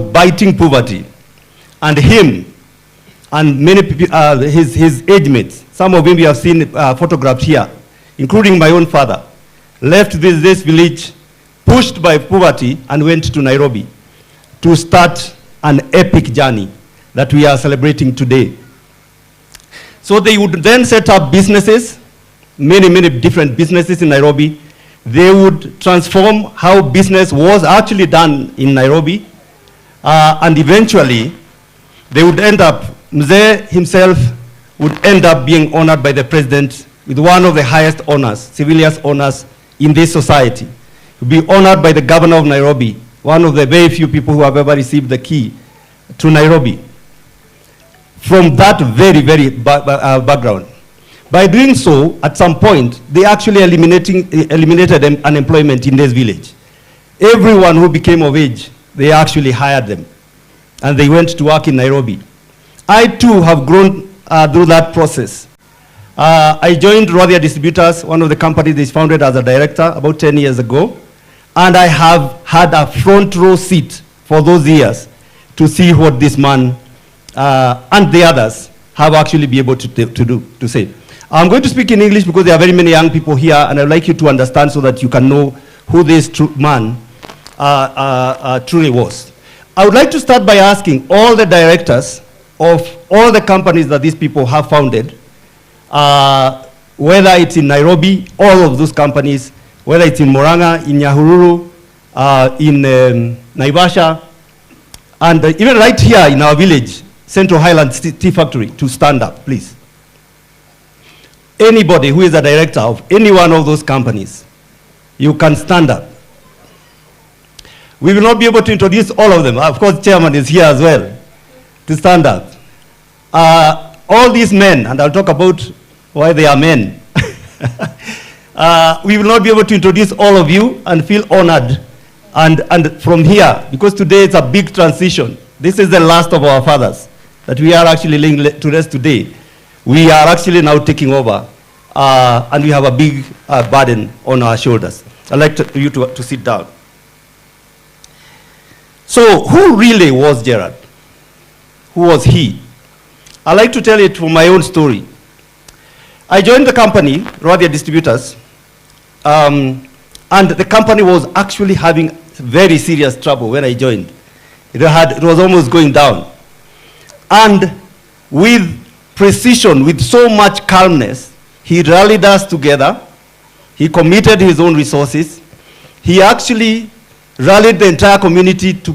biting poverty, and him and many people, his age mates, some of whom we have seen photographed here, including my own father, left this village, pushed by poverty, and went to Nairobi to start an epic journey that we are celebrating today. So they would then set up businesses, many different businesses in Nairobi. They would transform how business was actually done in Nairobi, and eventually they would end up, Mzee himself would end up being honored by the president with one of the highest honors, civilian honors in this society. To be honored by the governor of Nairobi, one of the very few people who have ever received the key to Nairobi. From that very background. By doing so, at some point, they actually eliminated unemployment in this village. Everyone who became of age, they actually hired them. And they went to work in Nairobi. I too have grown through that process. I joined Rodia Distributors, one of the companies they founded as a director about 10 years ago. And I have had a front row seat for those years to see what this man and the others have actually been able to say. I'm going to speak in English because there are very many young people here, and I'd like you to understand so that you can know who this man truly was. I would like to start by asking all the directors of all the companies that these people have founded, whether it's in Nairobi, all of those companies, whether it's in Murang'A, in Nyahururu, in Naivasha, and even right here in our village, Central Highlands Tea Factory, to stand up, please. Anybody who is a director of any one of those companies, you can stand up. We will not be able to introduce all of them. Of course, chairman is here as well to stand up. All these men, and I'll talk about why they are men. We will not be able to introduce all of you and feel honored. And from here, because today it's a big transition. This is the last of our fathers that we are actually laying to rest today. We are actually now taking over, and we have a big burden on our shoulders. I'd like you to sit down. So, who really was Gerald? Who was he? I'd like to tell it from my own story. I joined the company, Rodia Distributors, and the company was actually having very serious trouble when I joined. It was almost going down. And with precision, with so much calmness, he rallied us together. He committed his own resources. He actually rallied the entire community to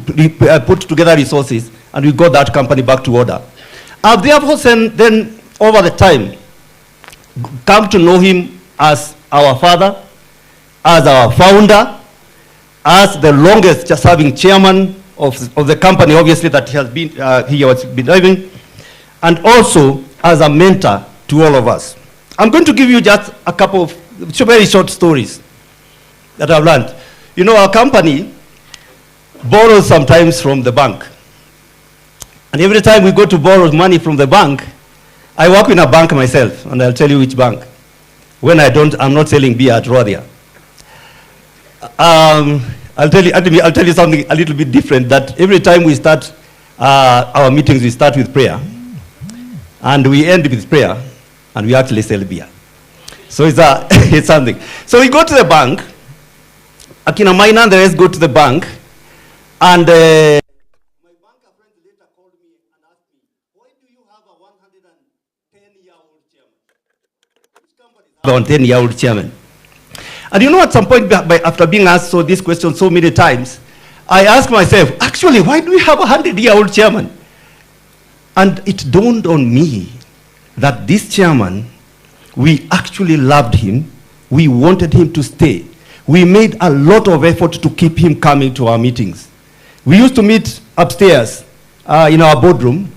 put together resources, and we got that company back to order. I've therefore then, over the time, come to know him as our father, as our founder, as the longest serving chairman of the company, obviously, that he has been driving, and also as a mentor to all of us. I'm going to give you just a couple of very short stories that I've learned. You know, our company borrows sometimes from the bank. And every time we go to borrow money from the bank, I work in a bank myself, and I'll tell you which bank. When I'm not selling beer at Rodia. I'll tell you something a little bit different, that every time we start our meetings, we start with prayer, and we end with prayer, and we actually sell beer. So it's something. So we go to the bank, Akina Maina and the rest go to the bank, and my banker friend later called me and asked me, why do you have a 110-year-old chairman? Which company has a 110-year-old chairman? And you know, at some point, after being asked this question so many times, I asked myself, actually, why do we have a 100-year-old chairman? And it dawned on me that this chairman, we actually loved him. We wanted him to stay. We made a lot of effort to keep him coming to our meetings. We used to meet upstairs in our boardroom.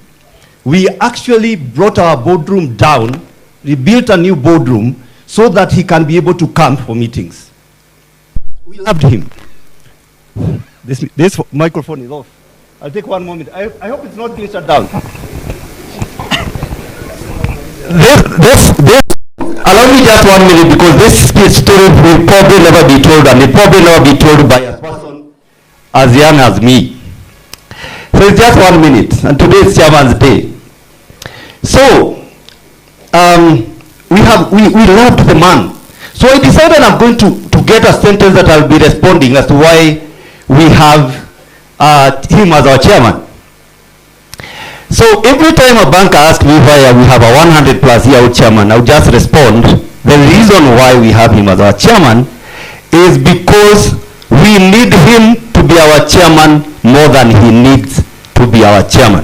We actually brought our boardroom down. We built a new boardroom so that he can be able to come for meetings. We loved him. This microphone is off. I'll take one moment. I hope it's not being shut down. Allow me just 1 minute, because this story will probably never be told, and it probably never be told by a person as young as me. There's just 1 minute, and today is Chairman's Day. So, we loved the man. So I decided I'm going to get a sentence that I'll be responding as to why we have him as our chairman. So every time a banker asks me why we have a 100-plus-year-old chairman, I'll just respond, the reason why we have him as our chairman is because we need him to be our chairman more than he needs to be our chairman.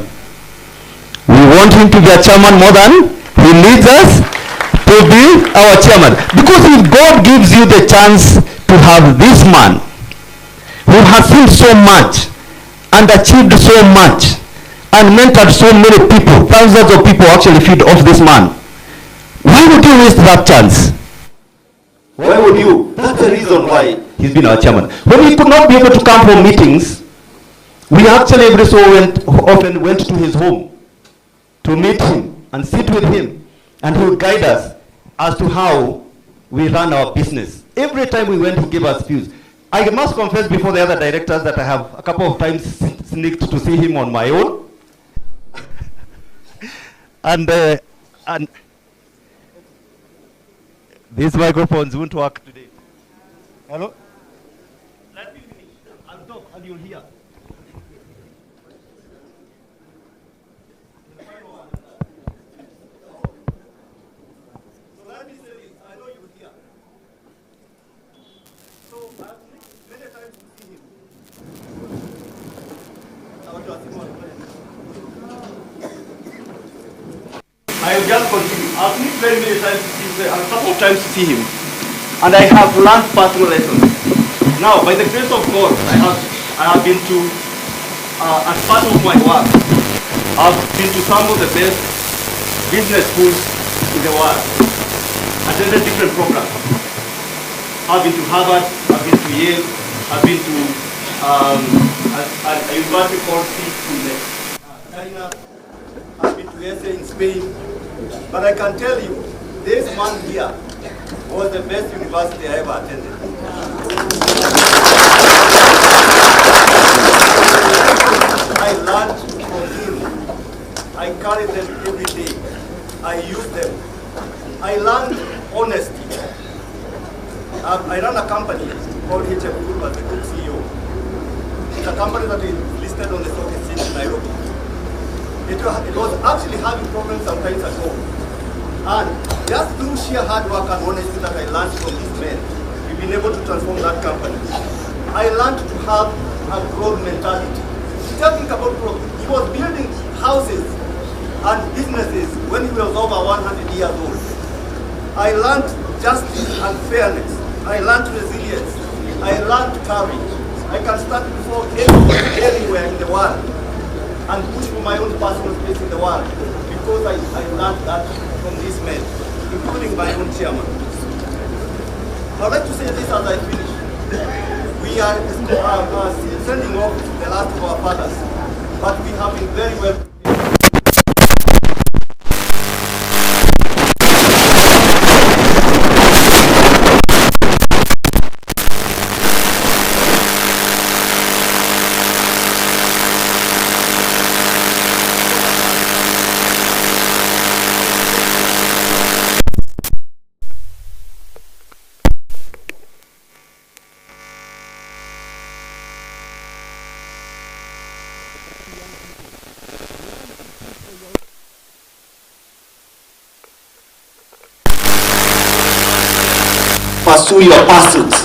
We want him to be a chairman more than he needs us to be our chairman. Because if God gives you the chance to have this man who has seen so much and achieved so much and mentored so many people, thousands of people actually feed off this man, why would you waste that chance? Why would you? That's the reason why he's been our chairman. When he could not be able to come for meetings, we actually every so often went to his home to meet him and sit with him, and he would guide us as to how we run our business. Every time we went, he gave us views. I must confess before the other directors that I have a couple of times sneaked to see him on my own. and these microphones won't work today. Hello? Let me finish. I'll talk and you'll hear. So let me say this. I know you'll hear. So I've many times to see him. I will just continue. I've met many times to see him, a couple of times to see him, and I have learned personal lessons. Now, by the grace of God, I have been to, as part of my work, I've been to some of the best business schools in the world, attended different programs. I've been to Harvard, I've been to Yale, I've been to a university called China, I've been to SA in Spain. But I can tell you, this man here was the best university I ever attended. I learned from him. I carried them every day. I used them. I learned honesty. I run a company called AJAABU as the group CEO. It's a company that is listed on the stock exchange in Nairobi. It was actually having problems some time ago. And just through sheer hard work and honesty that I learned from these men, we've been able to transform that company. I learned to have a growth mentality. Just think about growth. He was building houses and businesses when he was over 100 years old. I learned justice and fairness. I learned resilience. I learned courage. I can stand before anyone, anywhere in the world and push for my own personal space in the world because I learned that from these men, including my own chairman. I'd like to say this as I finish. We are sending off the last of our fathers, but we have been very well. Pursue your pursuits.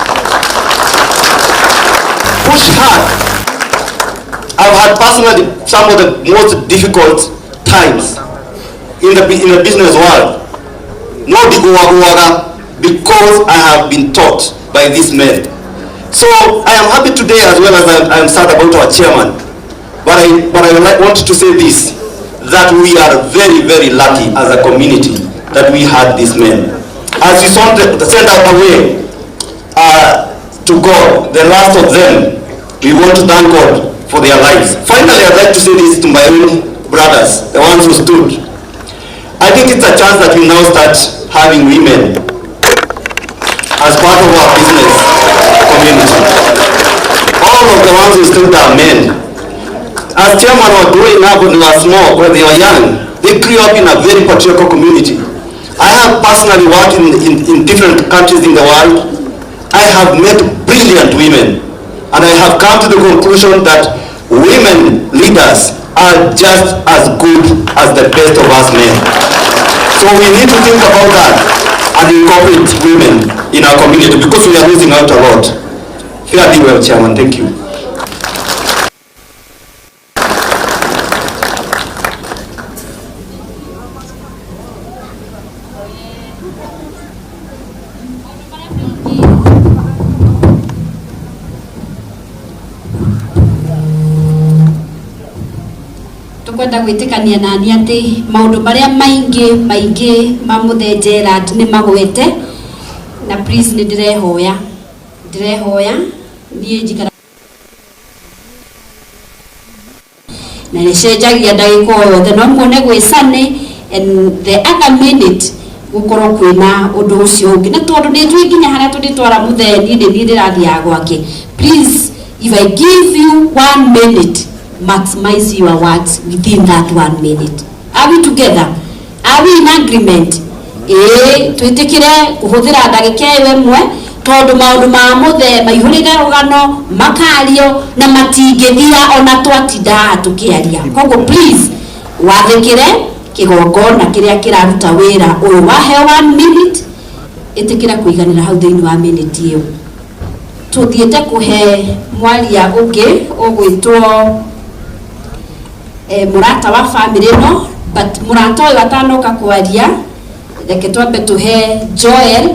Push hard. I've had personally some of the most difficult times in the business world. No diguwaguwaga, because I have been taught by these men. So I am happy today as well as I am sad about our chairman. But I want to say this, that we are very, very lucky as a community that we had these men. As you sent away to God, the last of them, we want to thank God for their lives. Finally, I'd like to say this to my own brothers, the ones who stood. I think it's a chance that we now start having women as part of our business community. All of the ones who stood are men. as chairman were growing up when they were small, when they were young, they grew up in a very patriarchal community. I have personally worked in different countries in the world. I have met brilliant women, and I have come to the conclusion that women leaders are just as good as the best of us men. So we need to think about that and incorporate women in our community, because we are losing out a lot. Fairly well, Chairman. Thank you. Tukwenda gwitikania nani ati maundu maria maingi ma muthe Gerald ni magwete, na please ni ndirehoya nie njikara na nicenjagia ndagika yothe no muone gwicane and the other minute gukorwo kwina undu ucio ungi na tondu ni twi nginya haria tuditwara muthe ni ndirathia gwake. Please, if I give you 1 minute, maximize your words within that 1 minute. Are we together? Are we in agreement? Twitikire kuhuthira ndagika imwe tondu maundu ma muthe maihurire rugano makario na matingithia ona twatinda tukiaria. Koguo please wathikire kigongona kiria kiraruta wira uyu wahe 1 minute, itikira kuiganira hau thiini wa minute iyo. Tuthiete kuhe mwaria ungi ugwitwo murata wa family no, but murata uyu atanoka kwaria reke twambe tuhe Joel,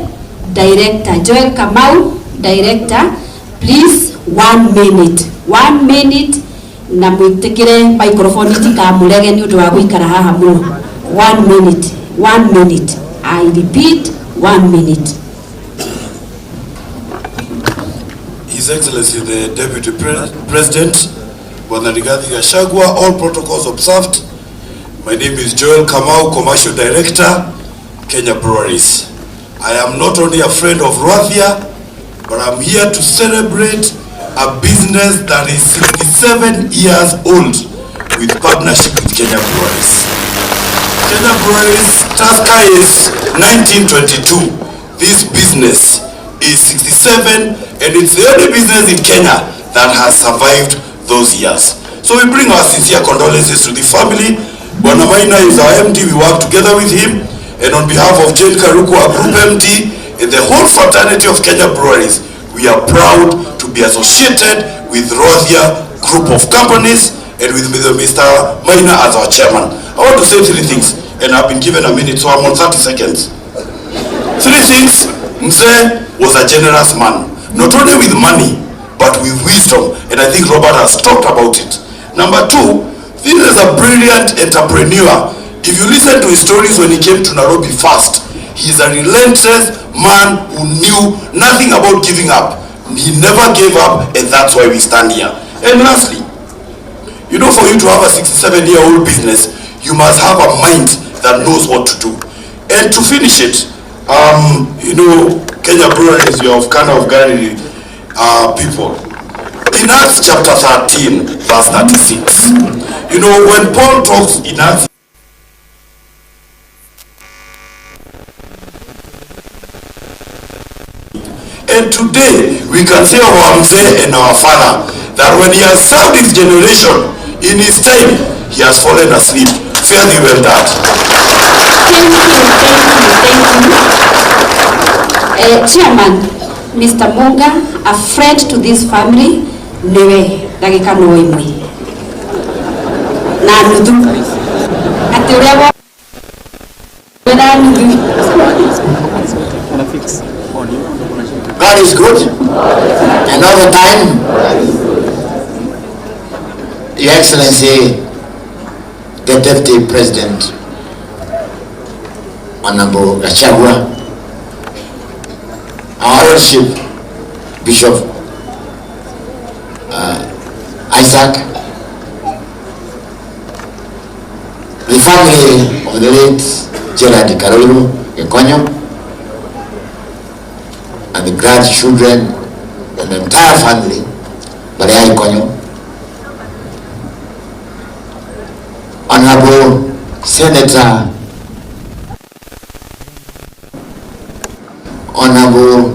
director Joel Kamau, director. Please, 1 minute, 1 minute, na mwitikire microphone tikamurege ni undu wa guikara haha muno. 1 minute, 1 minute, I repeat, 1 minute. His Excellency the Deputy President, Bwana Rigathi Gachagua, all protocols observed. My name is Joel Kamau, Commercial Director, Kenya Breweries. I am not only a friend of Ruathia, but I'm here to celebrate a business that is 67 years old with partnership with Kenya Breweries. Kenya Breweries, Tusker is 1922. This business is 67, and it's the only business in Kenya that has survived those years. So we bring our sincere condolences to the family. Bwana Maina is our MD, we work together with him, and on behalf of Jane Karuku, our group MD, and the whole fraternity of Kenya Breweries, we are proud to be associated with Ruathia Group of Companies and with Mr. Maina as our chairman. I want to say 3 things, and I've been given a minute, so I'm on 30 seconds. 3 things. Mzee was a generous man, not only with money, but with wisdom, and I think Robert has talked about it. Number 2, this is a brilliant entrepreneur. If you listen to his stories when he came to Nairobi first, he's a relentless man who knew nothing about giving up. He never gave up, and that's why we stand here. And lastly, you know, for you to have a 67-year-old business, you must have a mind that knows what to do. And to finish it, you know, Kenya Breweries, you have kind of Galilee people. In Acts chapter 13, verse 36, you know, when Paul talks in Acts, and today we can say of our Mzee and our father that when he has served his generation, in his time, he has fallen asleep. Fairly well done. Thank you. Chairman, Mr. Munga, a friend to this family, niwe dagika no imwe. Na nuthu. Ati urewa. Na nuthu. God is good, and all the time. Your Excellency, the Deputy President, Honorable Gachagua, our Lordship, Bishop Isaac, the family of the late Gerald Gikonyo, and the grandchildren and the entire family, Gikonyo, Senator Honorable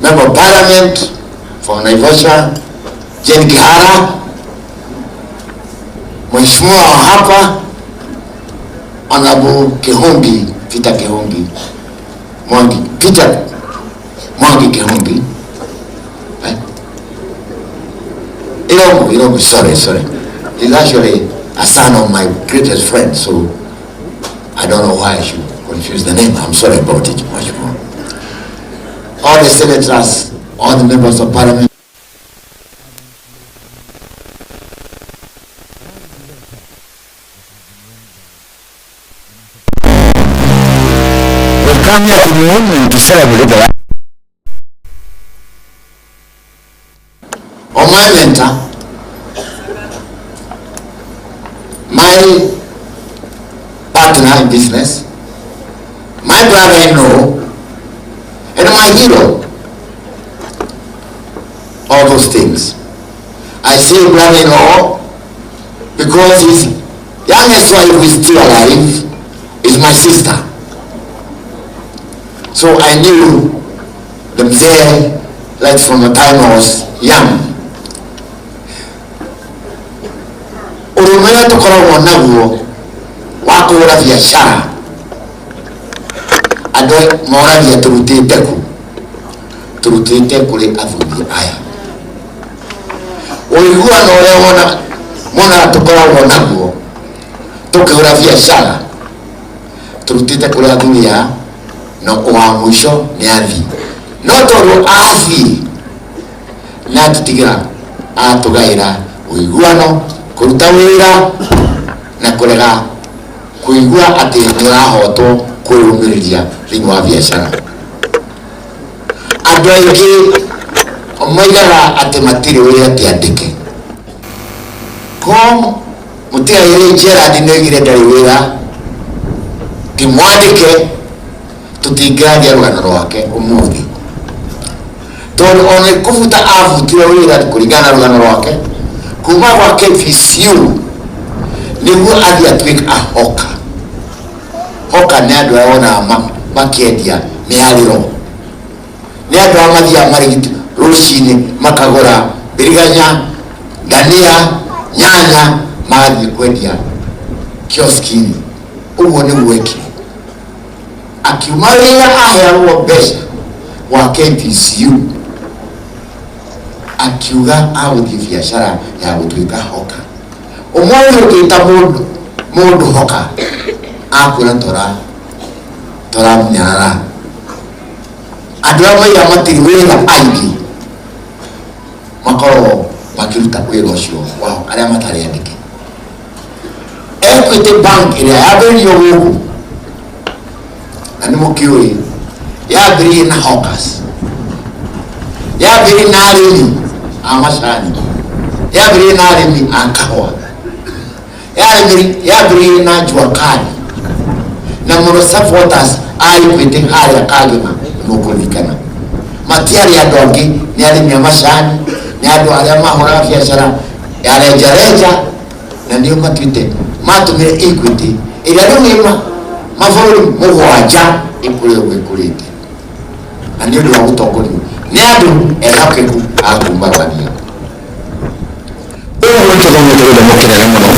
Member of Parliament for Naivasha Jen Kihara, Mheshimiwa wa hapa Honorable Kihongi Peter Kihongi Mwangi Kihongi, Iromu, sorry. He's actually a son of my greatest friend, so I don't know why I should confuse the name. I'm sorry about it much more. All the senators, all the members of parliament. We come here to Rome and to celebrate the life of my mentor, my partner in business, my brother-in-law, and my hero. All those things. I say brother-in-law because his youngest wife who is still alive is my sister. So I knew them there like from the time I was young. Urumea tukoragwo naguo wa kũgũra biacara andũ moragia turutĩte kũrĩ athuri aya. Ũiguano ũrĩa mona tukoragwo naguo tũkĩgũra biacara turutĩte kũrĩ athuri aya, no wa mũico nĩ athii, no tondũ athii na tũtigira atũgaĩra ũiguano, kũruta wĩra na kũrega kũigua atĩ nĩ ũrahotwo kwĩrũmĩrĩria thĩinĩ wa biacara. Andũ aingĩ moigaga atĩ matirĩ wĩra kĩandĩke. Mũtigairĩ Gerald nĩoigire ndarĩ wĩra ti mwandĩke, tũtingĩragia rũgano rwake ũmũthĩ, tondũ ona kũbuta abutire wĩra kũringana na rũgano rwake kuma gwa KPCU nĩguo athiĩ atuĩke ahoka. Hoka nĩ andũ arĩa wonaga makĩendia mĩarĩro, nĩ andũ arĩa mathiaga marigiti rũcinĩ makagũra biriganya, dania, nyanya, magathiĩ kwendia kioski-inĩ. Ũguo nĩguo ekire. Akiuma wĩra aheagwo mbeca wa KPCU, akiuga agũthiĩ biacara ya gũtuĩka hoka. Ũmwe ũgĩta mũndũ hoka akwĩra tũramũnyarara. Andũ arĩa maiga matirĩ wĩra aingĩ makoragwo makĩruta wĩra ũcio wao arĩa matarĩ andĩke. Equity Bank ĩrĩa yambĩrĩirio gũkũ na nĩ mũkĩũĩ yambĩrĩirie na hawkers, yambĩrĩirie na arĩmi a macani, yambĩrĩirie na arĩmi a kahũa, yambĩrĩirie na njua kali na mũno supporters a Equity harĩa Kagema mũkũririkana. Matiarĩ andũ angĩ, nĩ arĩmi a macani, nĩ andũ arĩa mahũraga biacara ya renjarenja, na nĩo matuĩte matũmĩre Equity ĩrĩa rĩu nĩ mabũrũri mũgwanja ĩkũrĩ ũguo ĩkũrĩte, na nĩ ũndũ wa gũtongorio nĩ andũ ehokeku a kuma Rwanda. Ũguo tũthomete mũkĩnene mũno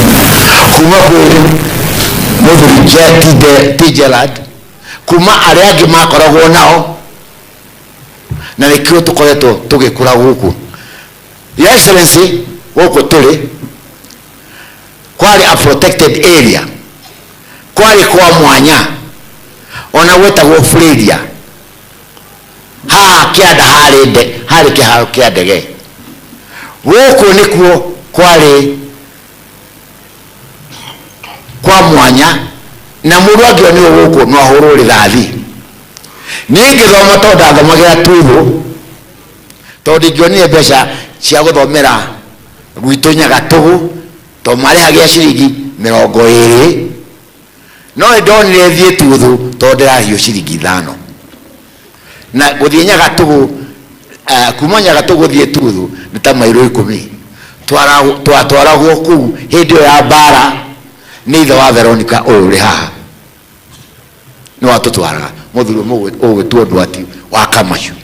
kuma kwĩ mũthuri Gerald, kuma arĩa angĩ makoragwo nao, na nĩkĩo tũkoretwo tũgĩkũra gũkũ. Your Excellency, gũkũ tũrĩ kwarĩ a protected area, kwarĩ kwa mwanya, ona gwetagwo Flaria. Haha kĩanda harĩ kĩharo kĩa ndege. Gũkũ nĩkuo kwarĩ kwa mwanya, na mũndũ angĩonio gũkũ no ahũrwo rithathi. Niĩ ngĩthoma tondũ ndathomagĩra Tuthũ, tondũ ndingĩonire mbeca cia gũthomera gwitũ Nyagatũgũ, tondũ marĩhagia ciringi 20. No ndonire thiĩ Tuthũ tondũ ndĩrahio ciringi 5. Na gũthiĩ Nyagatũgũ, kuma Nyagatũgũ thiĩ Tuthũ nĩ ta mairo 10. Twatwaragwo kũu hĩndĩ ĩyo ya mbara nĩ ithe wa Veronica ũyũ ũrĩ haha nĩ watũtwaraga mũthuri ũgwĩtwo Ndwati wa Kamashu.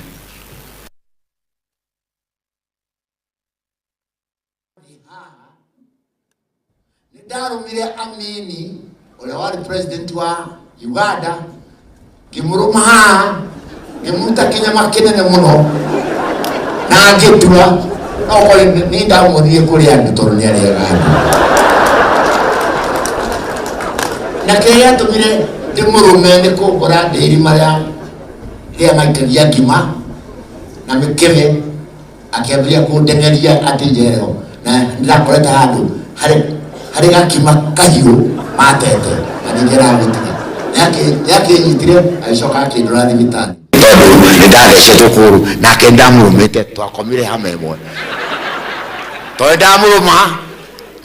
Nĩ ndarũmire Amini ũrĩa warĩ president wa Uganda ngĩmũrũma haha ngĩmuta kĩnyama kĩnene mũno na ngĩtua no kũrĩ nĩ ndamũthire kũrĩa andũ tondũ nĩ arĩaga andũ na kĩrĩa tũmire ndĩmũrũme nĩ kũgũra ndĩri marĩa maikagia ngima na mĩkebe akĩambia kũndengeria atĩ njerero na ndĩrakorete handũ harĩ gakima kahiũ matete na nĩngeragũtiga yakĩnyitire agĩcoka akĩndũra thibitarĩ tondũ nĩndathecetwo kũgũrũ nake ndamũrũmĩte twakomire hamwe ĩmwe tondũ ndamũrũma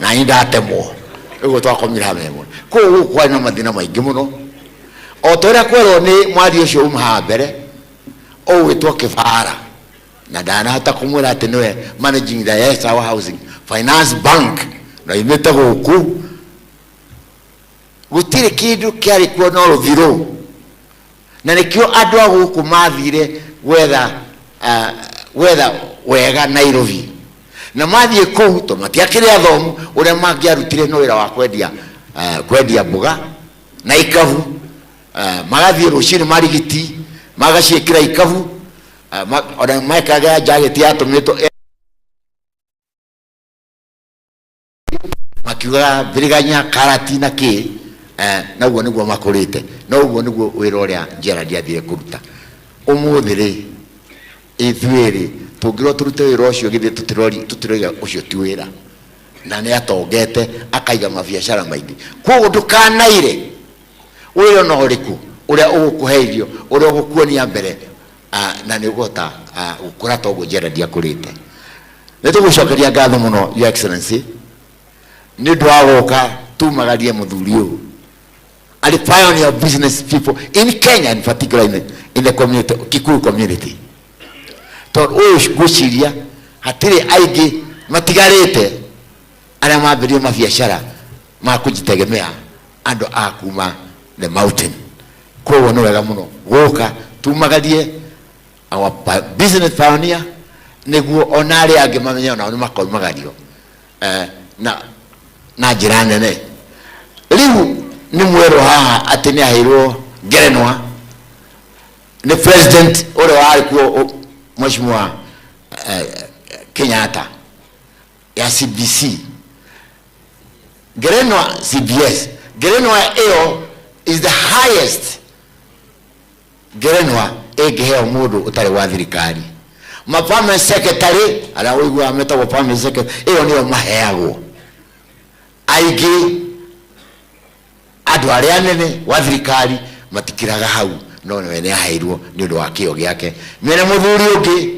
na niĩ ndatemwo ũguo twakomire hamwe ĩmwe kũu kwarĩ na mathĩna maingĩ mũno o ta ũrĩa kwerwo nĩ mwathi ũcio uma haha mbere ũgwĩtwo Kĩbara na ndanahota kũmwĩra atĩ nĩwe managing director wa Housing Finance Bank na imĩte gũkũ gũtirĩ kĩndũ kĩarĩ kuo no rũthirũ na nĩkĩo andũ a gũkũ mathire gwetha wega Nairobi na mathiĩ kũu tondũ matiakĩrĩ athomu ũrĩa mangĩarutire no wĩra wa kwendia mboga na ikabu magathiĩ rũcinĩ marigiti magaciĩkĩra ikabu ona mekaga njageti yatũmĩtwo makiuga biriganya karati na kĩ naguo nĩguo makũrĩte na ũguo nĩguo wĩra ũrĩa Gerald athire kũruta ũmũthĩ-rĩ ithuĩ-rĩ tũngĩrwo tũrute wĩra ũcio githĩ tũtiroiga ũcio ti wĩra na nĩ atongete akaiga mabiacara maingĩ koguo ndũkanaire wĩra no ũrĩkũ ũrĩa ũgũkũheithio ũrĩa ũgũkuonia mbere na nĩ ũgũhota gũkũra ta ũguo Gerald akũrĩte. Nĩ tũgũcokeria ngatho mũno Your Excellency nĩ ũndũ wa gũka tumagarie mũthuri ũyũ arĩ pioneer business people in Kenya in particular in the community Kikuyu community tondũ ũyũ ngwĩciria hatirĩ aingĩ matigarĩte arĩa mambirie mabiacara ma kũjitegemea andũ a kuma the mountain koguo nĩ wega mũno gũka tumagarie our business pioneer nĩguo ona arĩa angĩ mamenye onao nĩ makoimagario na njĩra nene. Rĩu nĩ mwerũ haha atĩ nĩ aheirwo ngerenwa nĩ president ũrĩa warĩ kuo Mheshimiwa Kenyatta ya CBC ngerenwa CBS ngerenwa ĩyo is the highest ngerenwa ĩngĩheo mũndũ ũtarĩ wa thirikari. Permanent secretary arĩa ũiguaga metagwo permanent secretary ĩyo nĩyo maheagwo aingĩ andũ arĩa anene wa thirikari matikiraga hau no nĩ aheirwo nĩ ũndũ wa kĩo gĩake. Mena mũthuri ũngĩ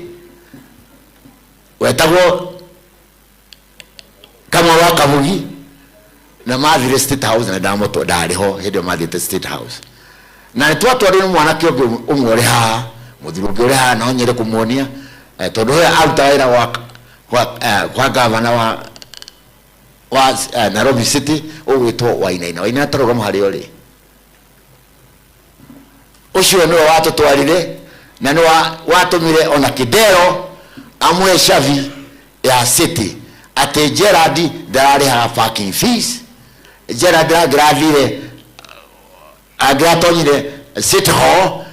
wetagwo kama wa Kabugi na mathire State House na ndamoto ndarĩho hĩndĩ mathiĩte State House na nĩtwatwarire mwanake ũngĩ ũmwe ũrĩ haha mũthuri ũngĩ ũrĩ haha no nyende kũmuonia tondũ ũyũ aruta wĩra kwa gavana wa Nairobi City ũgwĩtwo Wainaina tarũgama harĩa ũrĩ ũcio nĩwe watũtwarire na nĩ watũmire ona Kidero amwe shavi ya city atĩ Gerald ndararĩhaga parking fees. Gerald agratonyire City Hall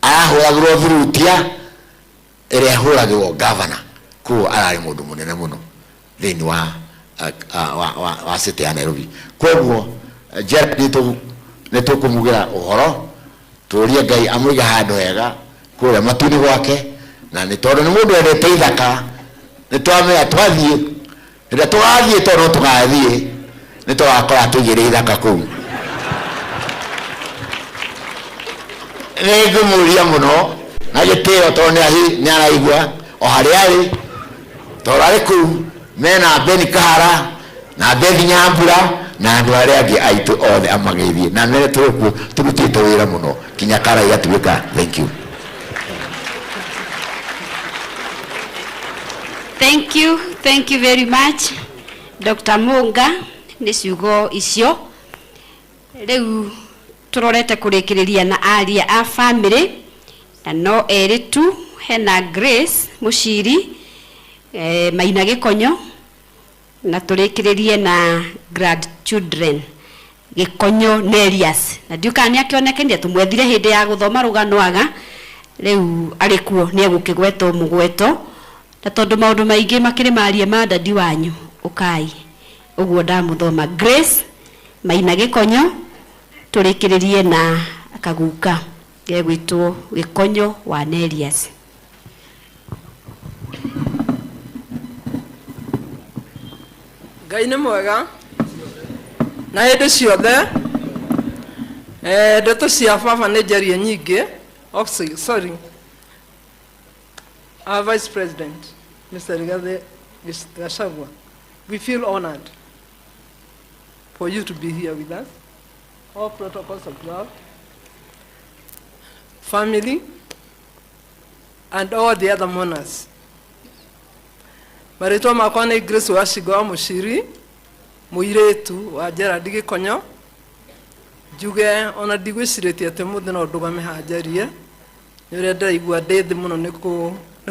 arahũragĩrwo thurutia ĩrĩa hũragĩrwo governor kuo ararĩ mũndũ mũnene mũno thĩinĩ wa city ya Nairobi. Koguo Gerald nĩ tũkũmugĩra ũhoro tũrie Ngai amũiga handũ hega kũrĩa matu-inĩ gwake na nĩ tondũ nĩ mũndũ endete ithaka nĩ twamenya twathiĩ rĩrĩa tũgathiĩ tondũ tũgathiĩ nĩ tũgakora tũigĩrĩ ithaka kũu. Nĩ ngũmũria mũno na gĩtĩo tondũ nĩ araigua o harĩa arĩ tondũ arĩ kũu mena Beni Kahara na Beni Nyambura na andũ arĩa angĩ aitũ othe amageithie na nĩ tũrutĩte wĩra mũno kinya kara igatuĩka. Thank you. Thank you very much Dr. Munga nĩ ciugo icio Riu turorete kurikiriria na aria a family na no eritu hena Grace Mushiri Maina Gikonyo na turikiririe na grandchildren Gikonyo Nerias na ndiuka ni akioneke ndi tumwethire hindi ya guthoma ruganwaga riu arikuo ni egukigweto mugweto na tondu maundu maingi makiri marie ma dadi wanyu ukai uguo ndamuthoma Grace Maina Gikonyo turikiririe na akaguka gegwitwo Gikonyo wa Nerias. Ngai nĩ mwega na hĩndĩ ciothe ndeto cia baba nĩ njarie nyingĩ. Sorry, our Vice President Mr. Rigathi Gachagua, we feel honored for you to be here with us. All protocols observed, family and all the other monarchs. Marĩtwa makwa nĩ Grace Wachigua Mushiri mũirĩtu wa Gerald Gikonyo. Njuge ona ndigwĩcirĩtie atĩ mũthĩ no ndũgame hanjarie nĩ ũrĩa ndĩraigua ndĩ thĩ mũno nĩ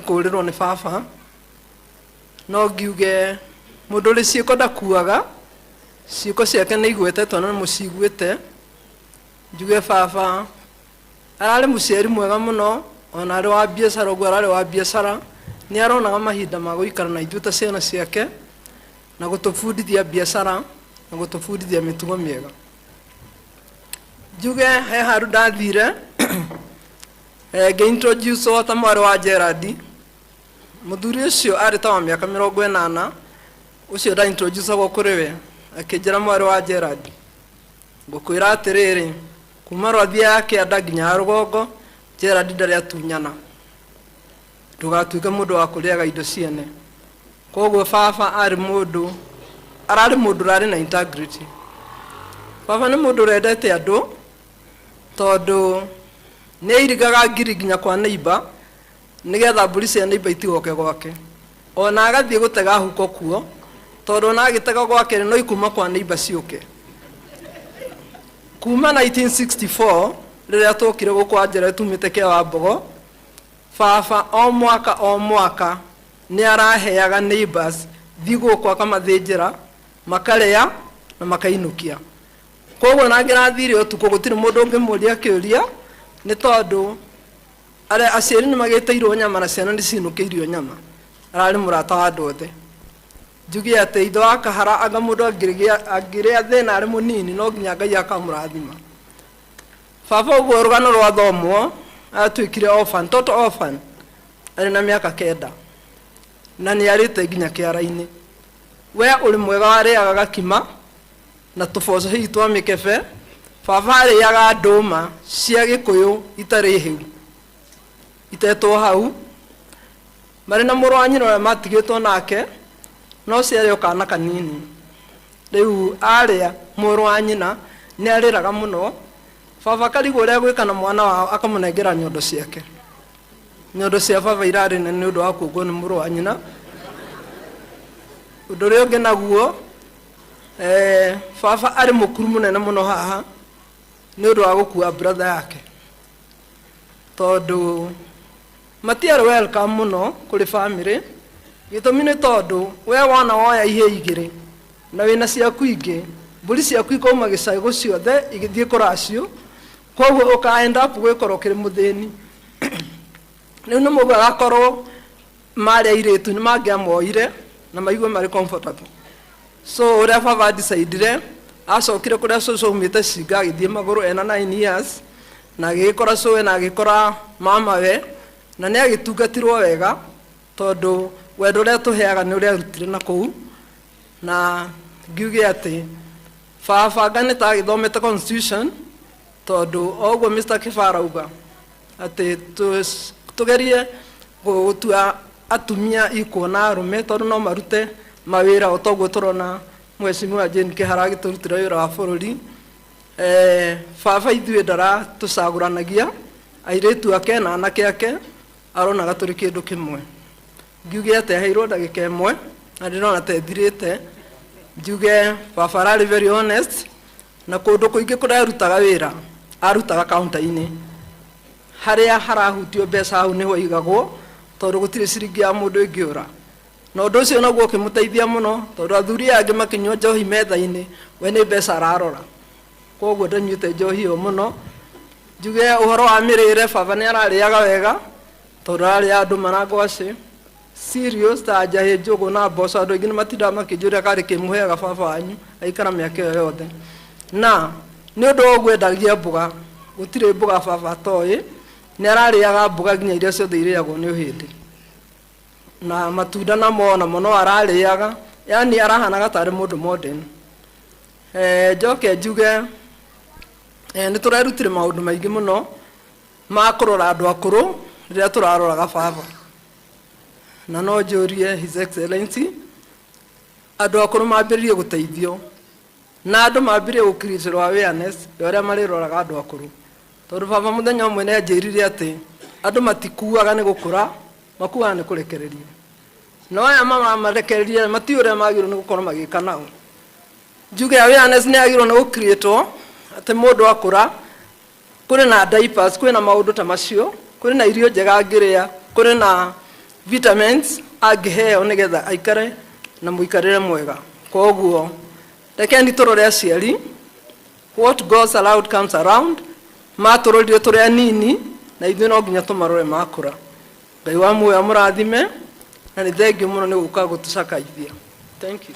kũũrĩrwo nĩ baba. No ngiuge mũndũ ũrĩ ciĩko ndakuaga, ciĩko ciake nĩ igwetetwo na nĩ mũciguĩte. Njuge baba ararĩ mũciari mwega mũno, ona arĩ wa biacara ũguo ararĩ wa biacara. Nĩ aronaga mahinda ma gũikara na ithuĩ ta ciana ciake na gũtũbundithia biacara na gũtũbundithia mĩtugo mĩega. Njuge he handũ ndathire ngĩintroduce ta mwarĩ wa Gerald. Mũthuri ũcio arĩ ta wa mĩaka 80 ũcio ndaintroduceagwo kũrĩ we akĩnjĩra mwarĩ wa Gerald, ngũkwĩra atĩrĩrĩ, kuma rwathia ya kĩanda nginya rũgongo Gerald ndarĩ atunyana, ndũgatuĩke mũndũ wa kũrĩaga indo ciene. Koguo baba arĩ mũndũ ũrarĩ na integrity. Baba nĩ mũndũ ũrendete andũ tondũ nĩ airigaga ngiri nginya kwa neighbor nĩgetha mbũri cia neighbor itigoke gwake. Ona agathiĩ gũtega huko kuo tondũ ona agĩtega gwake no ikuma kwa neighbor ciũke. Kuma 1964 rĩrĩa tũkire gũkũ Anjera tumĩte kĩa wa Mbogo, baba o mwaka nĩ araheaga neighbors thigũkũ akamathĩnjĩra makarĩa na makainukia. Koguo na ngĩrathire ũtukũ gũtirĩ mũndũ ũngĩmũria kĩũria nĩ tondũ aciari nĩ magĩteirwo nyama na ciana nĩ cinũkĩirio nyama. Ararĩ mũrata wa andũ othe. Njuge atĩ ithe wa kahara anga mũndũ angĩrĩa thĩna arĩ mũnini no nginya Ngai akamũrathima. Baba ũguo rũgano rwathomwo atuĩkire orphan, total orphan arĩ na mĩaka 9 na nĩ arĩte nginya kĩara-inĩ. We ũrĩ mwega warĩaga gakima na tũboco hihi twa mĩkebe. Baba arĩaga ndũma cia Gĩkũyũ itarĩ hĩu itetwo hau. Marĩ na mũrũ wa nyina ũrĩa matigĩtwo nake no ciarĩ o kana kanini. Rĩu arĩa mũrũ wa nyina nĩ arĩraga mũno. Baba karigwo ũrĩa gwĩka na mwana wao akamũnengera nyondo ciake. Nyondo cia baba irarĩ nene nĩ ũndũ wa kuongwo nĩ mũrũ wa nyina. Ũndũ ũrĩa ũngĩ naguo baba arĩ mũkuru mũnene mũno haha nĩ ũndũ wa gũkua brother yake, tondũ matiarĩ welcome mũno kũrĩ family. Gĩtũmi nĩ tondũ we wona woya ihe igĩrĩ na wĩna ciaku ingĩ, mbũri ciaku ikauma gĩcagũ ciothe igĩthiĩ kũracio, koguo ũka end up gwĩkora ũkĩrĩ mũthĩni. Rĩu nĩ mũndũ agakorwo marĩa airĩtu nĩ mangĩamoire na maigue marĩ comfortable. So ũrĩa baba decidire acokire kũrĩa cũcũ aumĩte Cinga agĩthiĩ magũrũ ena 9 years na agĩkora cũwe na agĩkora mama we na nĩ agĩtungatirwo wega tondũ wendo ũrĩa tũheaga nĩ ũrĩa arutire na kũu. Na ngiuge atĩ baba nĩ ta agĩthomete constitution tondũ o ũguo Mr. Kibara auga atĩ tũgerie gũtua atumia ikuona arũme tondũ no marute mawĩra o toguo tũrona Mheshimiwa Jane Kĩhara agĩtũrutĩra wĩra wa bũrũri. Baba ithuĩ ndaratũcagũranagia airĩtu ake na anake ake, aronaga tũrĩ kĩndũ kĩmwe. Ngiuge atĩ aheirwo ndagĩka ĩmwe na ndĩrona ta ĩthirĩte. Njuge baba ararĩ very honest na kundu kuingi kuria arutaga wira arutaga kaunta-ini haria harahutio mbeca hau niho igagwo tondu gutire ciringi ya mundu ingiura na undu ucio naguo ukimuteithia muno tondu athuri angi makinywa njohi metha-ini we ni mbeca ararora koguo ndanyuite njohi iyo muno njuge uhoro wa mirire baba ni arariaga wega tondu araria andu marangwaci serious ta njahi njugu na mboco andu aingi ni matindaga makinjuria kari kimuheaga baba wanyu aikara miaka iyo yothe na ni undu wa gwendagia mbuga gutire mbuga baba toi ni arariaga mbuga nginya iria ciothe iriagwo ni uhindi na matunda na mona muno arariaga yani arahanaga tari mundu modern njoke njuge ni turerutire maundu maingi muno ma kurora andu akuru riria turaroraga baba na no njurie his excellency andu akuru mambiririe guteithio na andu mambiririe gukiricirwo awareness uria mariroraga andu akuru tondu baba muthenya umwe ni anjirire ati andu matikuaga ni gukura makuaga ni kurekererio no aya marekererie mati uria magirwo ni gukorwo magika nao njuge awareness ni agirwo ni gukreatwo ati mundu akura kuri na diapers kuri na maundu ta macio kuri na irio njega ngiria kuri na vitamins angiheo nigetha aikare na muikarire mwega koguo rekeni turore aciari what goes around comes around maturorire turi anini na ithuĩ no nginya tumarore makura ngai wa muoyo amurathime na ni thengiũ muno ni guka gutucakaithia thank you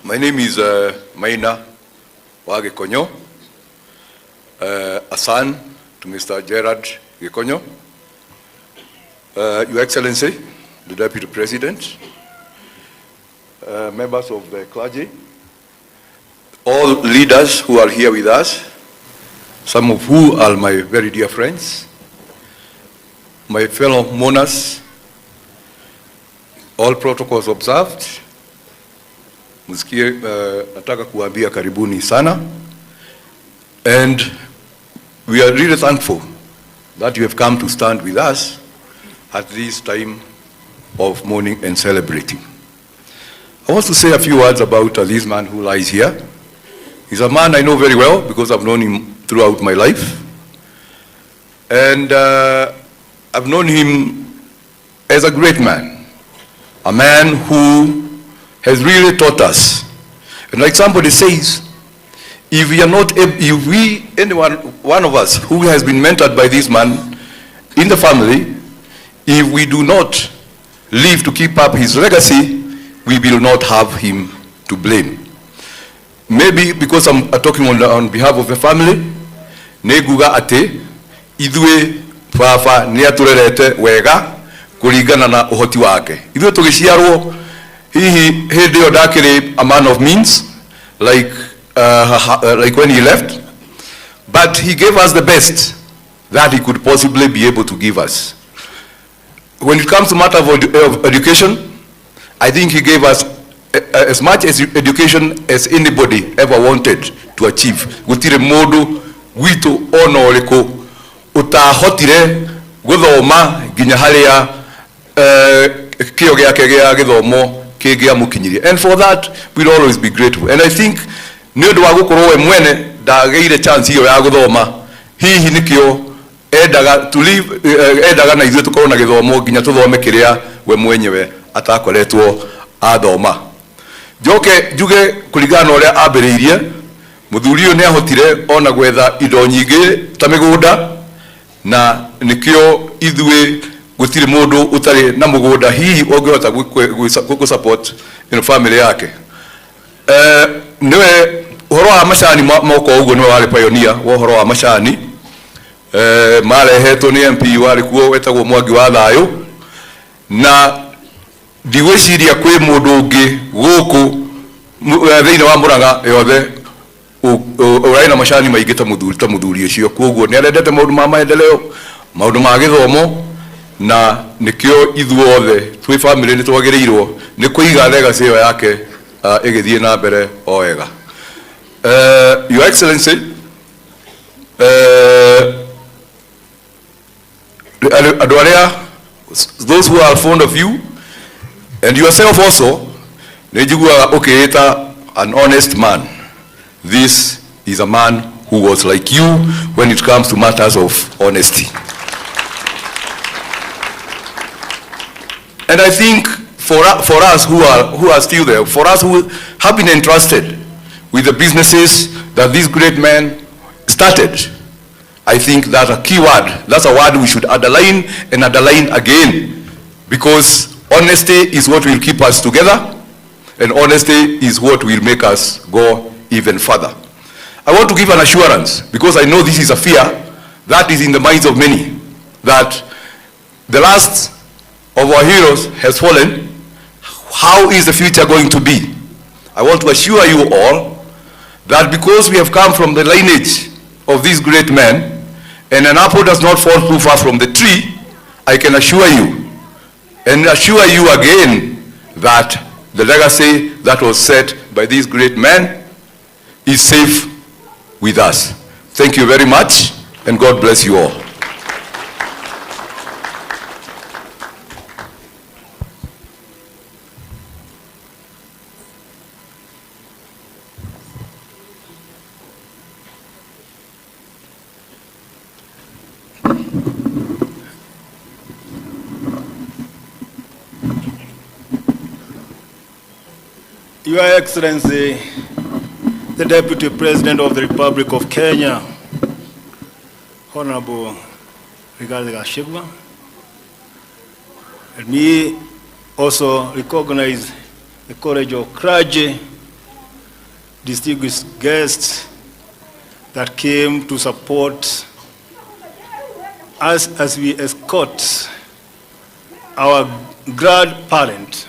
My name is Maina wa Gikonyo, a son to Mr. Gerald Gikonyo. Your Excellency, the Deputy President, members of the clergy, all leaders who are here with us, some of who are my very dear friends, my fellow mourners, all protocols observed. Msikie, nataka kuambia karibuni sana, and we are really thankful that you have come to stand with us at this time of mourning and celebrating. I want to say a few words about this man who lies here. He's a man I know very well because I've known him throughout my life, and I've known him as a great man, a man who has really taught us. And like somebody says, if we are not, if we, one of us who has been mentored by this man in the family, if we do not live to keep up his legacy, we will not have him to blame. Maybe because I'm talking on behalf of the family, neguga ate, idwe fafa niaturerete wega, kuringana na uhoti wake. Idwe tugiciarwo he dakiri a man of means, like when he left, but he gave us the best that he could possibly be able to give us. When it comes to matter of education, I think he gave us as much as education as anybody ever wanted to achieve. Gutire modu witu ono liko utahotire guthoma ginya haria kio giake gia githomo kigia mukinyirie, and for that we'll always be grateful. And I think nĩũndũ wa gũkorwo we mwene ndageire chance hiyo ya guthoma, hihi nikio endaga to live endaga na ithuĩ tukorwo na githomo nginya tuthome kiria we mwenyewe atakoretwo athoma. Njuge kuringana na ũrĩa ambĩrĩirie, mũthuri ũyũ nĩahotire ona gwetha indo nyingĩ ta mĩgũnda, na nikio ithuĩ gutire mundu utari na mugunda hihi ongehota gu support in family yake. Niwe uhoro wa macani moko uguo niwe wari pioneer wa uhoro wa macani, marehetwo ni MP wari kuo wetagwo Mwangi wa Thayu, na ndigwiciria kwi mundu ungi guku thiini wa Murang'A yothe uraina macani maingi ta muthuri ucio. Koguo ni arendete maundu ma maendeleo, maundu ma githomo, na nikio ithuothe twi family ni twagiriirwo ni kuiga legacy yake ĩgĩthiĩ na mbere o wega. Your Excellency, those who are fond of you and yourself also, an honest man. This is a man who was like you when it comes to matters of honesty. And I think for us who are still there, for us who have been entrusted with the businesses that these great men started, I think that's a key word. That's a word we should underline and underline again, because honesty is what will keep us together, and honesty is what will make us go even further. I want to give an assurance, because I know this is a fear that is in the minds of many, that the last of our heroes has fallen. How is the future going to be? I want to assure you all that because we have come from the lineage of these great men, and an apple does not fall too far from the tree, I can assure you, and assure you again, that the legacy that was set by these great men is safe with us. Thank you very much, and God bless you all. Your Excellency, the Deputy President of the Republic of Kenya, Honorable Rigathi, let me also recognize the courage of clergy, distinguished guests that came to support us as we escort our grandparent,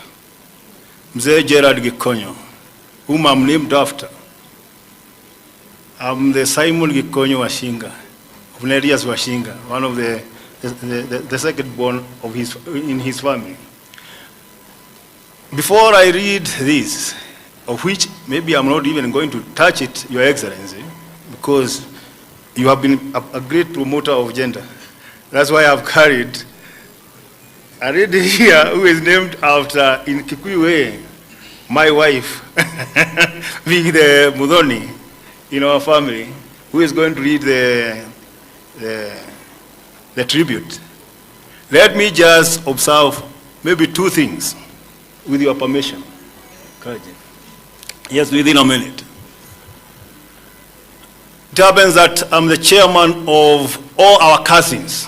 Mzee Gerald Gikonyo, whom I'm named after. I'm the Simon Gikonyo Washinga, of Nerias Washinga, one of the second born of in his family. Before I read this, of which maybe I'm not even going to touch it, Your Excellency, because you have been a great promoter of gender. That's why I've carried a lady here who is named after, in Kikuyu way, my wife, being the Mudhoni in our family, who is going to read the tribute. Let me just observe maybe two things, with your permission. Yes, within a minute. It happens that I'm the chairman of all our cousins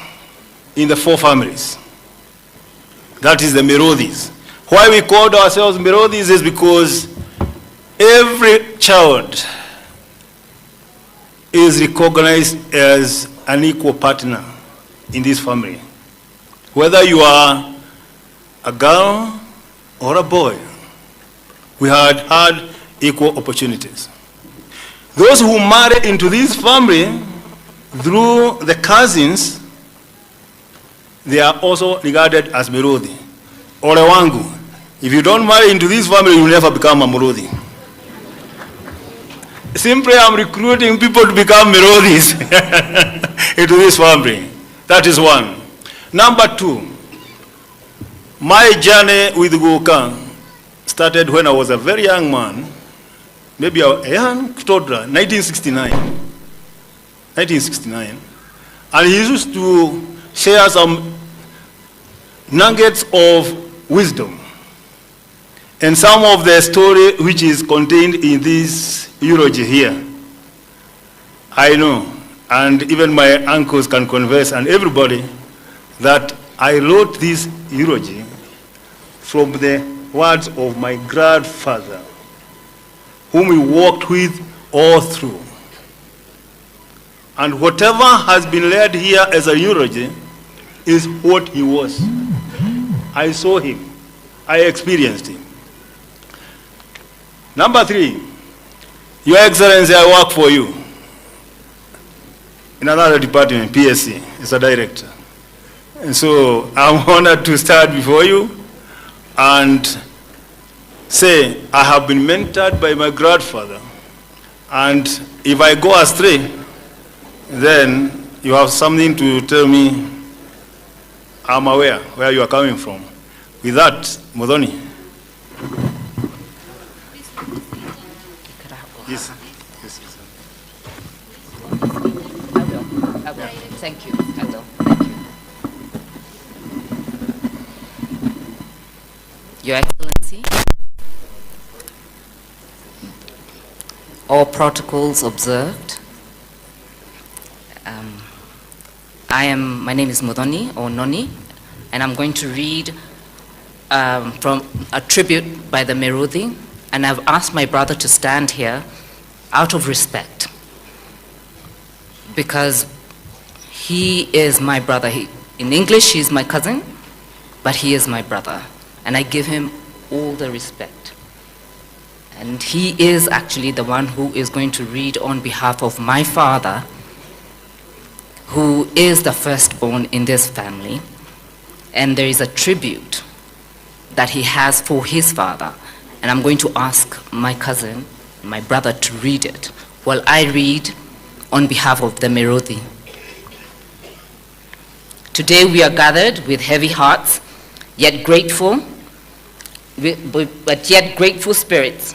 in the four families. That is the Merodhis. Why we called ourselves Merodhis is because every child is recognized as an equal partner in this family. Whether you are a girl or a boy, we had equal opportunities. Those who marry into this family through the cousins, they are also regarded as Merodhi. Ole wangu, if you don't marry into this family, you will never become a Merodhi. Simply, I'm recruiting people to become Merodhis into this family. That is one. Number two, my journey with Guka started when I was a very young man, maybe a young toddler, 1969. And he used to share some nuggets of wisdom. And some of the story which is contained in this eulogy here, I know, and even my uncles can confess, and everybody, that I wrote this eulogy from the words of my grandfather, whom we walked with all through. And whatever has been led here as a eulogy is what he was. I saw him. I experienced him. Number three, Your Excellency, I work for you in another department, PSC, as a director. And so I'm honored to stand before you and say, I have been mentored by my grandfather, and if I go astray, then you have something to tell me. I'm aware where you are coming from. With that, Modoni. Yes. I will. Thank you. I will. Thank you. Your Excellency, all protocols observed. My name is Modoni, or Noni, and I'm going to read from a tribute by the Meruthi, and I've asked my brother to stand here out of respect, because he is my brother. In English, he's my cousin, but he is my brother, and I give him all the respect. And he is actually the one who is going to read on behalf of my father, who is the firstborn in this family, and there is a tribute that he has for his father, and I'm going to ask my cousin, my brother, to read it while I read on behalf of the Meruthi. Today we are gathered with heavy hearts, yet grateful, but yet grateful spirits,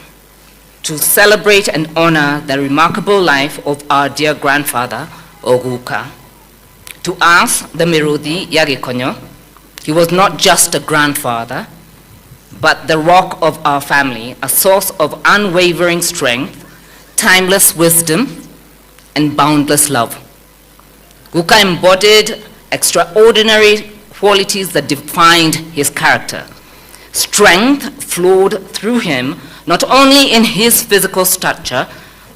to celebrate and honor the remarkable life of our dear grandfather, Oguka. To us, the Meruthi ya Gikonyo, he was not just a grandfather, but the rock of our family, a source of unwavering strength, timeless wisdom, and boundless love. Guka embodied extraordinary qualities that defined his character. Strength flowed through him, not only in his physical stature,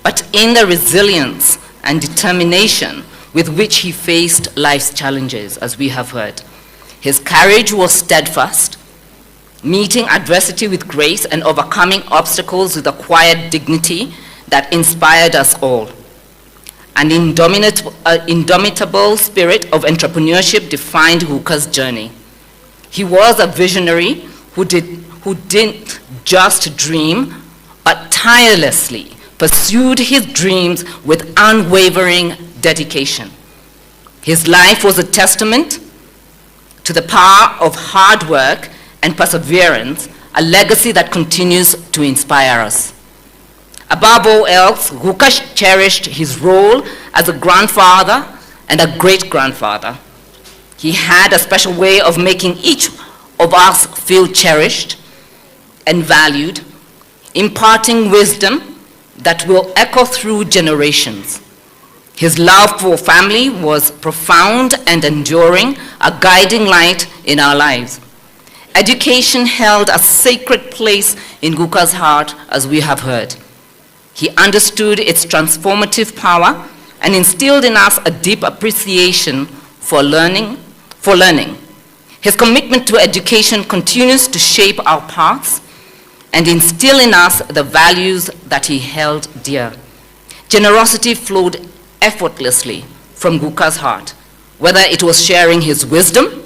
but in the resilience and determination with which he faced life's challenges, as we have heard. His courage was steadfast, meeting adversity with grace and overcoming obstacles with a quiet dignity that inspired us all. An indomitable spirit of entrepreneurship defined Guka's journey. He was a visionary who didn't just dream, but tirelessly pursued his dreams with unwavering dedication. His life was a testament to the power of hard work and perseverance, a legacy that continues to inspire us. Above all else, Guka cherished his role as a grandfather and a great-grandfather. He had a special way of making each of us feel cherished and valued, imparting wisdom that will echo through generations. His love for family was profound and enduring, a guiding light in our lives. Education held a sacred place in Guka's heart, as we have heard. He understood its transformative power and instilled in us a deep appreciation for learning. His commitment to education continues to shape our paths and instill in us the values that he held dear. Generosity flowed effortlessly from Guka's heart, whether it was sharing his wisdom,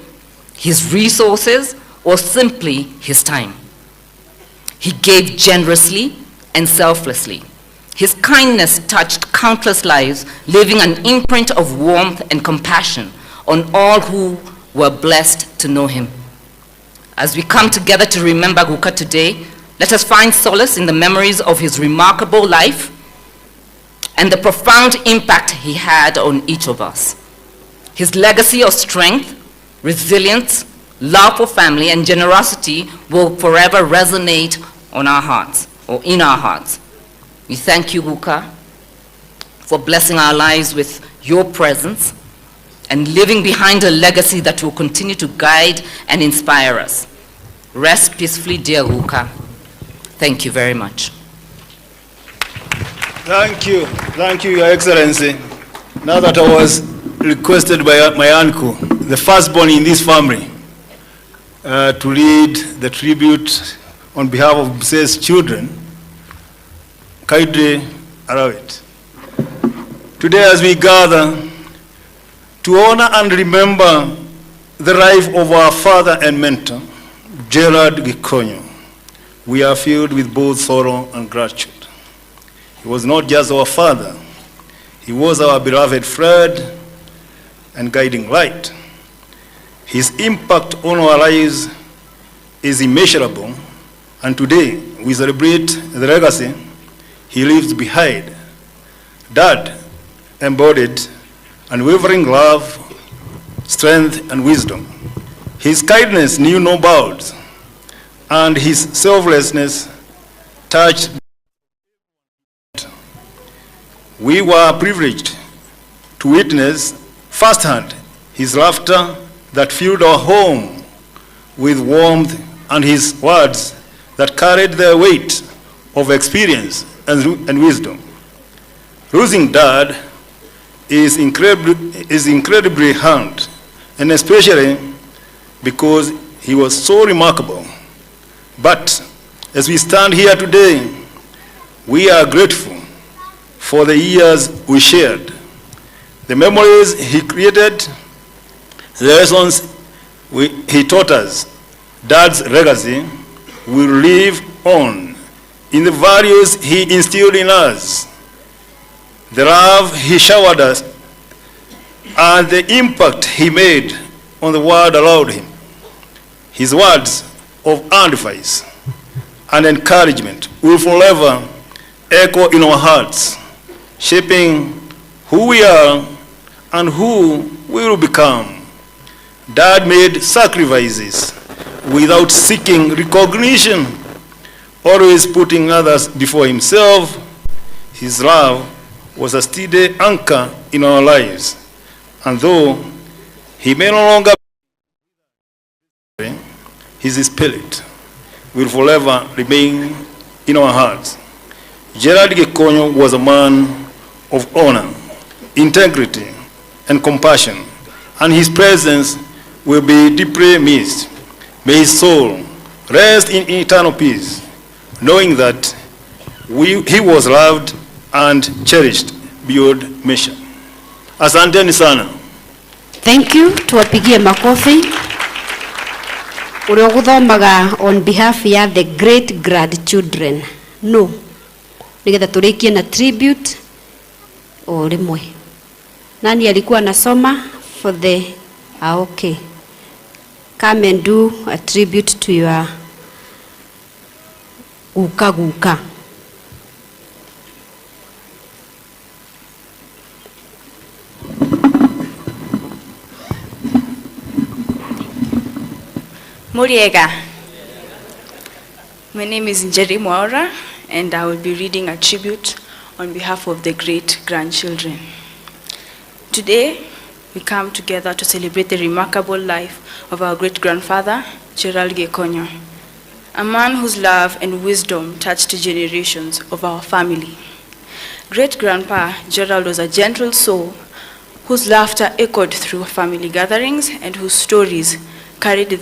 his resources, or simply his time. He gave generously and selflessly. His kindness touched countless lives, leaving an imprint of warmth and compassion on all who were blessed to know him. As we come together to remember Guka today, let us find solace in the memories of his remarkable life and the profound impact he had on each of us. His legacy of strength, resilience, love for family, and generosity will forever resonate on our hearts, or in our hearts. We thank you, Guka, for blessing our lives with your presence and leaving behind a legacy that will continue to guide and inspire us. Rest peacefully, dear Guka. Thank you very much. Thank you, Your Excellency. Now that I was requested by my uncle, the firstborn in this family, to lead the tribute on behalf of Mse's children, kindly allow it. Today, as we gather to honor and remember the life of our father and mentor, Gerald Gikonyo, we are filled with both sorrow and gratitude. He was not just our father, he was our beloved friend and guiding light. His impact on our lives is immeasurable, and today we celebrate the legacy he leaves behind. Dad embodied unwavering love, strength, and wisdom. His kindness knew no bounds, and his selflessness touched. We were privileged to witness firsthand his laughter that filled our home with warmth, and his words that carried the weight of experience and wisdom. Losing Dad is incredibly hard, and especially because he was so remarkable. But as we stand here today, we are grateful for the years we shared, the memories he created, the lessons he taught us. Dad's legacy will live on in the values he instilled in us, the love he showered us, and the impact he made on the world around him. His words of advice and encouragement will forever echo in our hearts, shaping who we are and who we will become. Dad made sacrifices without seeking recognition, always putting others before himself. His love was a steady anchor in our lives, and though he may no longer be, his spirit will forever remain in our hearts. Gerald Gikonyo was a man of honor, integrity, and compassion, and his presence will be deeply missed. May his soul rest in eternal peace, knowing that he was loved and cherished beyond measure. Asanteni sana. Thank you. Tuwapigie makofi. Ulioguthomaga on behalf ya the great-grandchildren. No. Nigetha turikie na tribute o rimwe. Nani alikuwa nasoma for the okay. Come and do a tribute to your guka. Muriega. My name is Njeri Mwaura, and I will be reading a tribute on behalf of the great-grandchildren. Today, we come together to celebrate the remarkable life of our great-grandfather, Gerald Gikonyo, a man whose love and wisdom touched generations of our family. Great-grandpa Gerald was a gentle soul whose laughter echoed through family gatherings and whose stories carried the